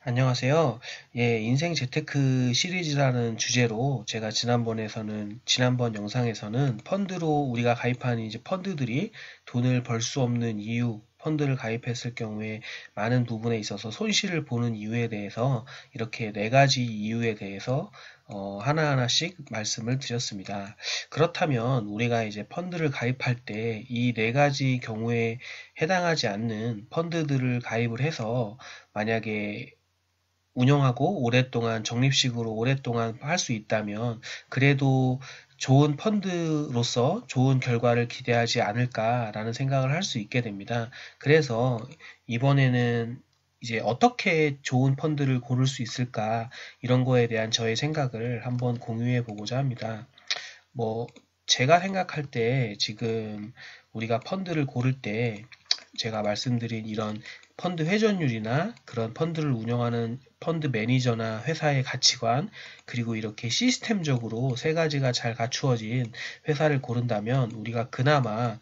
안녕하세요. 예, 인생 재테크 시리즈라는 주제로 제가 지난번 영상에서는 펀드로 우리가 가입한 이제 펀드들이 돈을 벌 수 없는 이유, 펀드를 가입했을 경우에 많은 부분에 있어서 손실을 보는 이유에 대해서 이렇게 네 가지 이유에 대해서 하나하나씩 말씀을 드렸습니다. 그렇다면 우리가 이제 펀드를 가입할 때 이 네 가지 경우에 해당하지 않는 펀드들을 가입을 해서 만약에 운영하고 오랫동안 적립식으로 오랫동안 할 수 있다면 그래도 좋은 펀드로서 좋은 결과를 기대하지 않을까라는 생각을 할 수 있게 됩니다. 그래서 이번에는 이제 어떻게 좋은 펀드를 고를 수 있을까 이런 거에 대한 저의 생각을 한번 공유해 보고자 합니다. 뭐 제가 생각할 때 지금 우리가 펀드를 고를 때 제가 말씀드린 이런 펀드 회전율이나 그런 펀드를 운영하는 펀드 매니저나 회사의 가치관, 그리고 이렇게 시스템적으로 세 가지가 잘 갖추어진 회사를 고른다면 우리가 그나마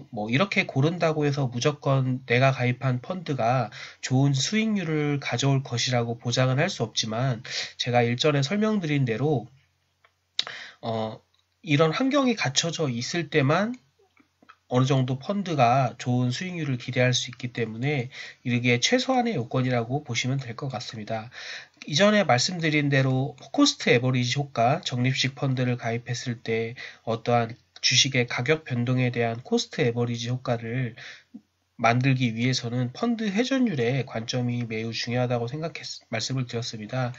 뭐 이렇게 고른다고 해서 무조건 내가 가입한 펀드가 좋은 수익률을 가져올 것이라고 보장은 할 수 없지만 제가 일전에 설명드린 대로 어, 이런 환경이 갖춰져 있을 때만 어느 정도 펀드가 좋은 수익률을 기대할 수 있기 때문에 이게 최소한의 요건이라고 보시면 될 것 같습니다. 이전에 말씀드린 대로 코스트 에버리지 효과, 적립식 펀드를 가입했을 때 어떠한 주식의 가격 변동에 대한 코스트 에버리지 효과를 만들기 위해서는 펀드 회전율의 관점이 매우 중요하다고 말씀을 드렸습니다.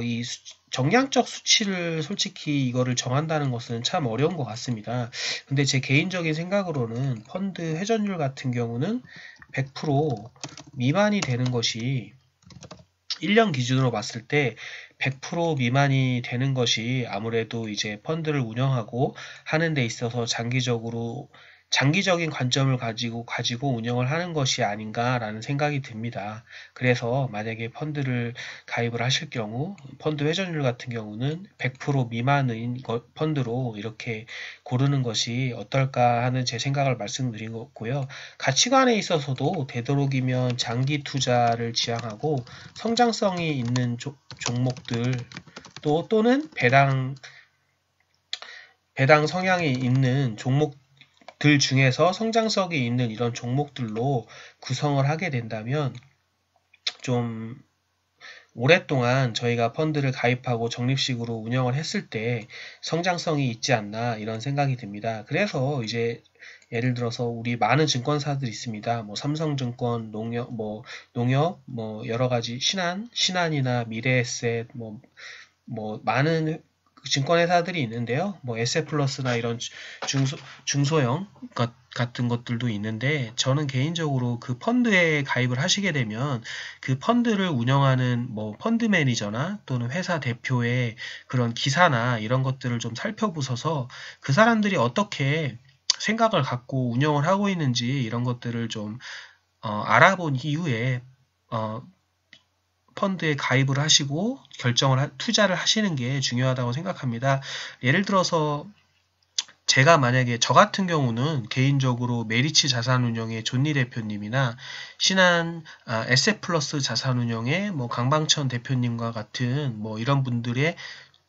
이 정량적 수치를 솔직히 이거를 정한다는 것은 참 어려운 것 같습니다. 근데 제 개인적인 생각으로는 펀드 회전율 같은 경우는 100% 미만이 되는 것이 1년 기준으로 봤을 때 100% 미만이 되는 것이 아무래도 이제 펀드를 운영하고 하는 데 있어서 장기적인 관점을 가지고 운영을 하는 것이 아닌가라는 생각이 듭니다. 그래서 만약에 펀드를 가입을 하실 경우 펀드 회전율 같은 경우는 100% 미만인 펀드로 이렇게 고르는 것이 어떨까 하는 제 생각을 말씀드린 거고요. 가치관에 있어서도 되도록이면 장기 투자를 지향하고 성장성이 있는 종목들 또는 배당 성향이 있는 종목들 중에서 성장성이 있는 이런 종목들로 구성을 하게 된다면 좀 오랫동안 저희가 펀드를 가입하고 적립식으로 운영을 했을 때 성장성이 있지 않나 이런 생각이 듭니다. 그래서 이제 예를 들어서 우리 많은 증권사들이 있습니다. 뭐 삼성증권, 농협, 뭐 여러 가지 신한이나 미래에셋, 뭐 많은 증권회사들이 있는데요. 뭐 에세플러스나 이런 중소형 같은 것들도 있는데 저는 개인적으로 그 펀드에 가입을 하시게 되면 그 펀드를 운영하는 뭐 펀드 매니저나 또는 회사 대표의 그런 기사나 이런 것들을 좀 살펴보셔서 그 사람들이 어떻게 생각을 갖고 운영을 하고 있는지 이런 것들을 좀 알아본 이후에 어, 펀드에 가입을 하시고 투자를 하시는 게 중요하다고 생각합니다. 예를 들어서 제가 만약에 저 같은 경우는 개인적으로 메리츠 자산운용의 존니 대표님이나 신한 에셋플러스 자산운용의 뭐 강방천 대표님과 같은 뭐 이런 분들의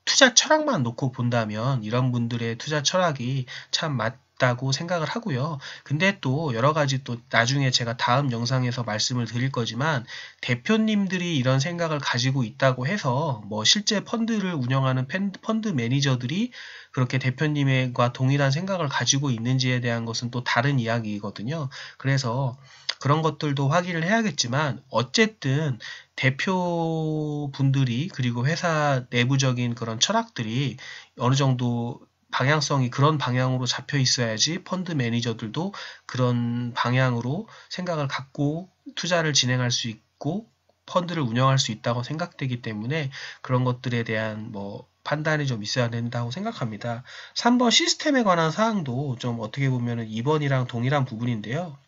투자 철학만 놓고 본다면 이런 분들의 투자 철학이 참 맞다고 생각을 하고요. 근데 또 여러 가지 또 나중에 제가 다음 영상에서 말씀을 드릴 거지만 대표님들이 이런 생각을 가지고 있다고 해서 뭐 실제 펀드를 운영하는 펀드 매니저들이 그렇게 대표님과 동일한 생각을 가지고 있는지에 대한 것은 또 다른 이야기거든요. 그래서 그런 것들도 확인을 해야겠지만 어쨌든 대표분들이 그리고 회사 내부적인 그런 철학들이 어느 정도 방향성이 그런 방향으로 잡혀 있어야지 펀드 매니저들도 그런 방향으로 생각을 갖고 투자를 진행할 수 있고 펀드를 운영할 수 있다고 생각되기 때문에 그런 것들에 대한 뭐 판단이 좀 있어야 된다고 생각합니다. 3번 시스템에 관한 사항도 좀 어떻게 보면 2번이랑 동일한 부분인데요.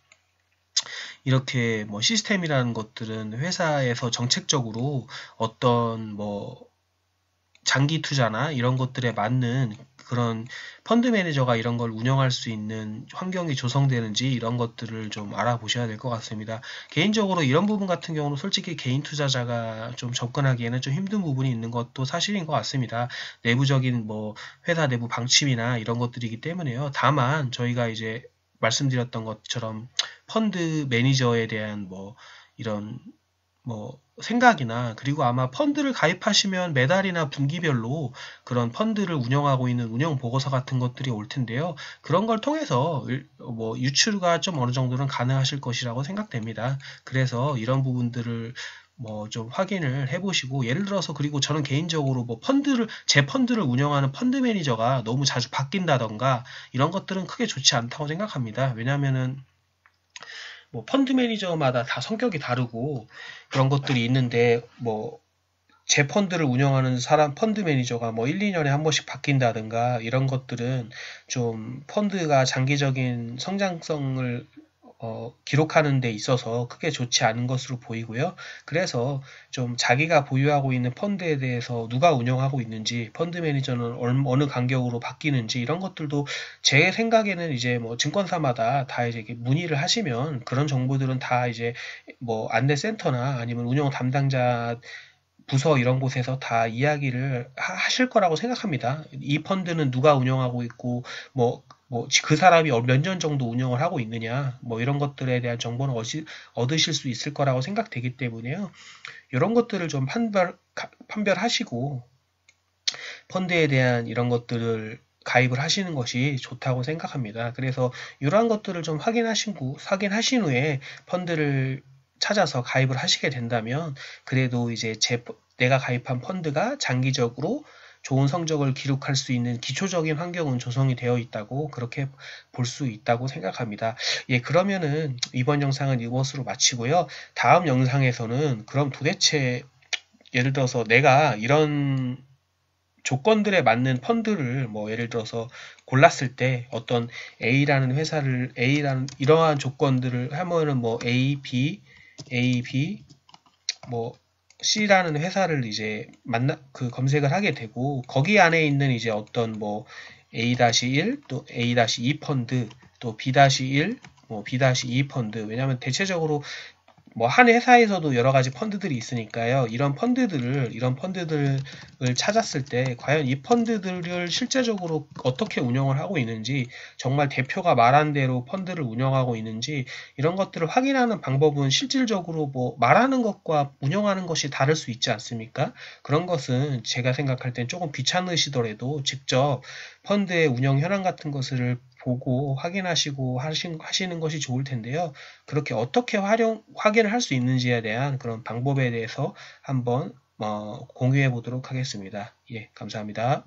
이렇게 뭐 시스템이라는 것들은 회사에서 정책적으로 어떤 뭐 장기 투자나 이런 것들에 맞는 그런 펀드 매니저가 이런 걸 운영할 수 있는 환경이 조성되는지 이런 것들을 좀 알아보셔야 될 것 같습니다. 개인적으로 이런 부분 같은 경우는 솔직히 개인 투자자가 좀 접근하기에는 좀 힘든 부분이 있는 것도 사실인 것 같습니다. 내부적인 뭐 회사 내부 방침이나 이런 것들이기 때문에요. 다만 저희가 이제 말씀드렸던 것처럼 펀드 매니저에 대한 뭐 이런 뭐 생각이나 그리고 아마 펀드를 가입하시면 매달이나 분기별로 그런 펀드를 운영하고 있는 운영 보고서 같은 것들이 올 텐데요. 그런 걸 통해서 뭐 유추가 좀 어느 정도는 가능하실 것이라고 생각됩니다. 그래서 이런 부분들을 뭐 좀 확인을 해보시고 예를 들어서 그리고 저는 개인적으로 뭐 제 펀드를 운영하는 펀드 매니저가 너무 자주 바뀐다던가 이런 것들은 크게 좋지 않다고 생각합니다. 왜냐하면은 뭐 펀드 매니저마다 다 성격이 다르고 그런 것들이 있는데 뭐 제 펀드를 운영하는 사람 펀드 매니저가 뭐 1, 2년에 한 번씩 바뀐다든가 이런 것들은 좀 펀드가 장기적인 성장성을 기록하는 데 있어서 크게 좋지 않은 것으로 보이고요. 그래서 좀 자기가 보유하고 있는 펀드에 대해서 누가 운영하고 있는지, 펀드 매니저는 어느 간격으로 바뀌는지 이런 것들도 제 생각에는 이제 뭐 증권사마다 다 이제 문의를 하시면 그런 정보들은 다 이제 뭐 안내센터나 아니면 운영 담당자 부서 이런 곳에서 다 이야기를 하실 거라고 생각합니다. 이 펀드는 누가 운영하고 있고, 그 사람이 몇 년 정도 운영을 하고 있느냐, 뭐 이런 것들에 대한 정보는 얻으실 수 있을 거라고 생각되기 때문에요. 이런 것들을 좀 판별하시고, 펀드에 대한 이런 것들을 가입을 하시는 것이 좋다고 생각합니다. 그래서 이러한 것들을 좀 확인하신 후에 펀드를 찾아서 가입을 하시게 된다면 그래도 이제 내가 가입한 펀드가 장기적으로 좋은 성적을 기록할 수 있는 기초적인 환경은 조성이 되어 있다고 그렇게 볼 수 있다고 생각합니다. 예, 그러면은 이번 영상은 이것으로 마치고요. 다음 영상에서는 그럼 도대체 예를 들어서 내가 이런 조건들에 맞는 펀드를 뭐 예를 들어서 골랐을 때 어떤 A라는 이러한 조건들을 하면은 뭐 A, B, 뭐 C라는 회사를 이제 검색을 하게 되고 거기 안에 있는 이제 어떤 뭐 A-1 또 A-2 펀드 또 B-1 뭐 B-2 펀드 왜냐하면 대체적으로 뭐 한 회사에서도 여러 가지 펀드들이 있으니까요. 이런 펀드들을 찾았을 때 과연 이 펀드들을 실제적으로 어떻게 운영을 하고 있는지 정말 대표가 말한 대로 펀드를 운영하고 있는지 이런 것들을 확인하는 방법은 실질적으로 뭐 말하는 것과 운영하는 것이 다를 수 있지 않습니까? 그런 것은 제가 생각할 땐 조금 귀찮으시더라도 직접 펀드의 운영 현황 같은 것을 보고 확인하시고 하시는 것이 좋을 텐데요. 그렇게 어떻게 확인을 할 수 있는지에 대한 그런 방법에 대해서 한번 공유해 보도록 하겠습니다. 예, 감사합니다.